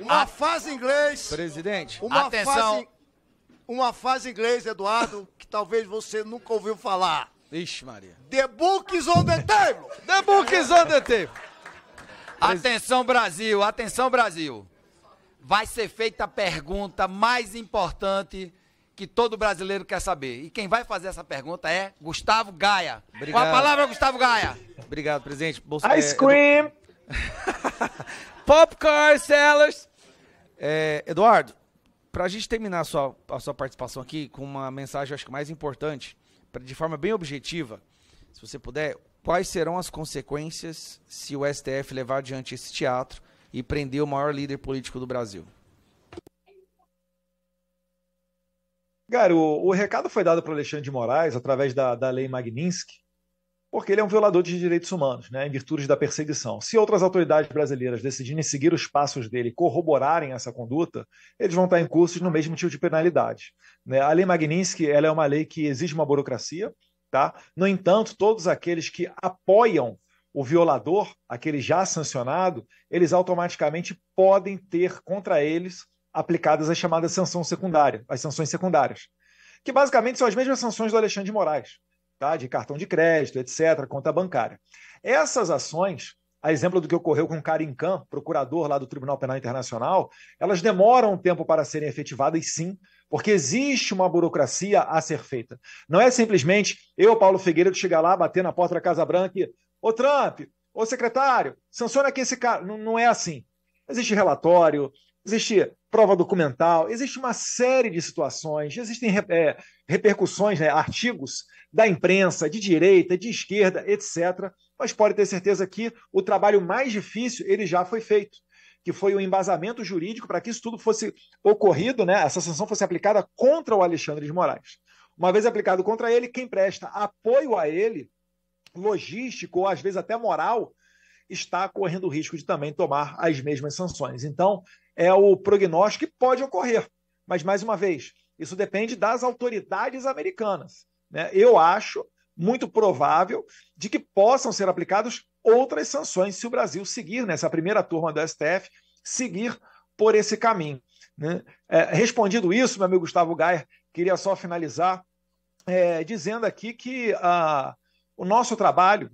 Speaker 15: Uma fase em inglês.
Speaker 5: Presidente,
Speaker 1: atenção.
Speaker 15: Uma fase em inglês, Eduardo, que talvez você nunca ouviu falar.
Speaker 5: Ixi, Maria.
Speaker 15: The book is on the table.
Speaker 5: The book is on the table.
Speaker 1: Atenção, Brasil, atenção, Brasil. Vai ser feita a pergunta mais importante que todo brasileiro quer saber. E quem vai fazer essa pergunta é Gustavo Gaia.
Speaker 5: Obrigado.
Speaker 1: Com a palavra, Gustavo Gaia.
Speaker 5: Obrigado, presidente.
Speaker 2: Ice cream.
Speaker 5: Popcorn sellers. Eduardo, para a gente terminar a sua participação aqui com uma mensagem, acho que mais importante, de forma bem objetiva, se você puder, quais serão as consequências se o STF levar adiante esse teatro e prender o maior líder político do Brasil?
Speaker 2: Cara, o recado foi dado para o Alexandre de Moraes através da lei Magnitsky, porque ele é um violador de direitos humanos, né, em virtude da perseguição. Se outras autoridades brasileiras decidirem seguir os passos dele e corroborarem essa conduta, eles vão estar incursos no mesmo tipo de penalidade, né? A lei Magnitsky, ela é uma lei que exige uma burocracia, tá? No entanto, todos aqueles que apoiam o violador, aquele já sancionado, eles automaticamente podem ter contra eles aplicadas as chamadas sanções secundárias, que basicamente são as mesmas sanções do Alexandre de Moraes, tá? De cartão de crédito, etc., conta bancária. Essas ações, a exemplo do que ocorreu com Karim Khan, procurador lá do Tribunal Penal Internacional, elas demoram um tempo para serem efetivadas, sim, porque existe uma burocracia a ser feita. Não é simplesmente eu, Paulo Figueiredo, chegar lá, bater na porta da Casa Branca e ô Trump, ô secretário, sanciona aqui esse cara. Não é assim. Existe relatório, existe prova documental, existe uma série de situações, existem repercussões, né, artigos da imprensa, de direita, de esquerda, etc. Mas pode ter certeza que o trabalho mais difícil ele já foi feito, que foi o embasamento jurídico para que isso tudo fosse ocorrido, né, essa sanção fosse aplicada contra o Alexandre de Moraes. Uma vez aplicado contra ele, quem presta apoio a ele, logístico ou às vezes até moral, está correndo o risco de também tomar as mesmas sanções. Então, é o prognóstico que pode ocorrer. Mas, mais uma vez, isso depende das autoridades americanas, né? Eu acho muito provável de que possam ser aplicadas outras sanções se o Brasil seguir, nessa primeira turma do STF, seguir por esse caminho, né? Respondido isso, meu amigo Gustavo Gaia, queria só finalizar dizendo aqui que o nosso trabalho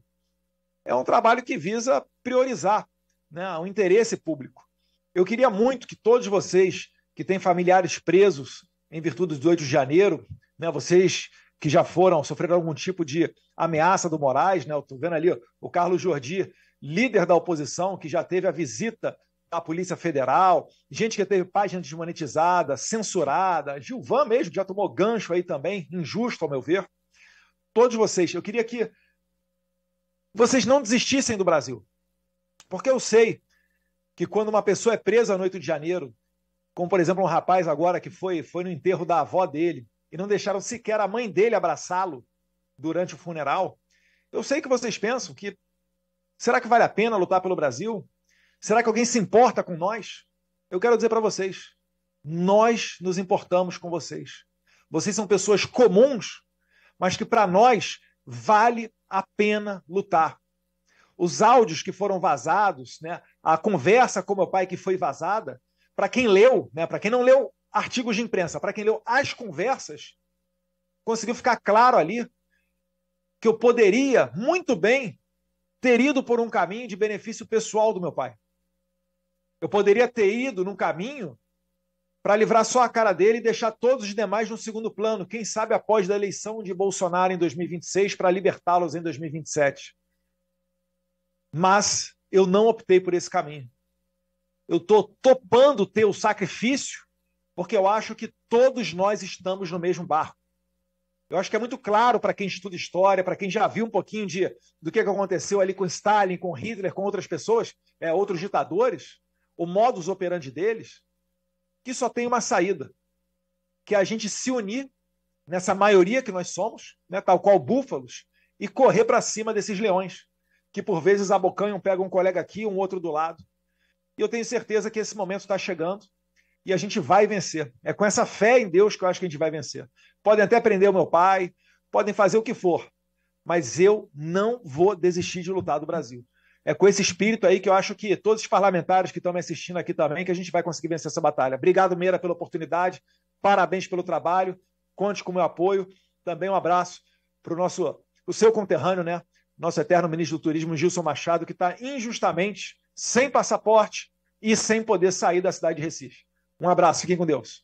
Speaker 2: é um trabalho que visa priorizar, né, o interesse público. Eu queria muito que todos vocês que têm familiares presos em virtude do 8 de janeiro, né, vocês que já sofreram algum tipo de ameaça do Moraes, né, eu estou vendo ali o Carlos Jordi, líder da oposição, que já teve a visita da Polícia Federal, gente que teve página desmonetizada, censurada, Gilvan mesmo, que já tomou gancho aí também, injusto ao meu ver. Todos vocês, eu queria que vocês não desistissem do Brasil. Porque eu sei que quando uma pessoa é presa no 8 de janeiro, como por exemplo um rapaz agora que foi no enterro da avó dele, e não deixaram sequer a mãe dele abraçá-lo durante o funeral, eu sei que vocês pensam que Será que vale a pena lutar pelo Brasil? Será que alguém se importa com nós? Eu quero dizer para vocês, nós nos importamos com vocês. Vocês são pessoas comuns, mas que para nós vale a pena lutar. Os áudios que foram vazados, né, a conversa com meu pai que foi vazada, para quem leu, né, para quem não leu artigos de imprensa, para quem leu as conversas, conseguiu ficar claro ali que eu poderia muito bem ter ido por um caminho de benefício pessoal do meu pai. Eu poderia ter ido num caminho para livrar só a cara dele e deixar todos os demais no segundo plano, quem sabe após a eleição de Bolsonaro em 2026 para libertá-los em 2027. Mas eu não optei por esse caminho. Eu estou topando ter o sacrifício porque eu acho que todos nós estamos no mesmo barco. Eu acho que é muito claro para quem estuda história, para quem já viu um pouquinho do que aconteceu ali com Stalin, com Hitler, com outras pessoas, outros ditadores, o modus operandi deles, que só tem uma saída, que é a gente se unir nessa maioria que nós somos, né, tal qual búfalos, e correr para cima desses leões, que por vezes abocanham, pegam um colega aqui, um outro do lado. E eu tenho certeza que esse momento está chegando e a gente vai vencer. É com essa fé em Deus que eu acho que a gente vai vencer. Podem até prender o meu pai, podem fazer o que for, mas eu não vou desistir de lutar do Brasil. É com esse espírito aí que eu acho que todos os parlamentares que estão me assistindo aqui também, que a gente vai conseguir vencer essa batalha. Obrigado, Meira, pela oportunidade, parabéns pelo trabalho, conte com o meu apoio. Também um abraço para o seu conterrâneo, né? Nosso eterno ministro do Turismo, Gilson Machado, que está injustamente sem passaporte e sem poder sair da cidade de Recife. Um abraço, fiquem com Deus.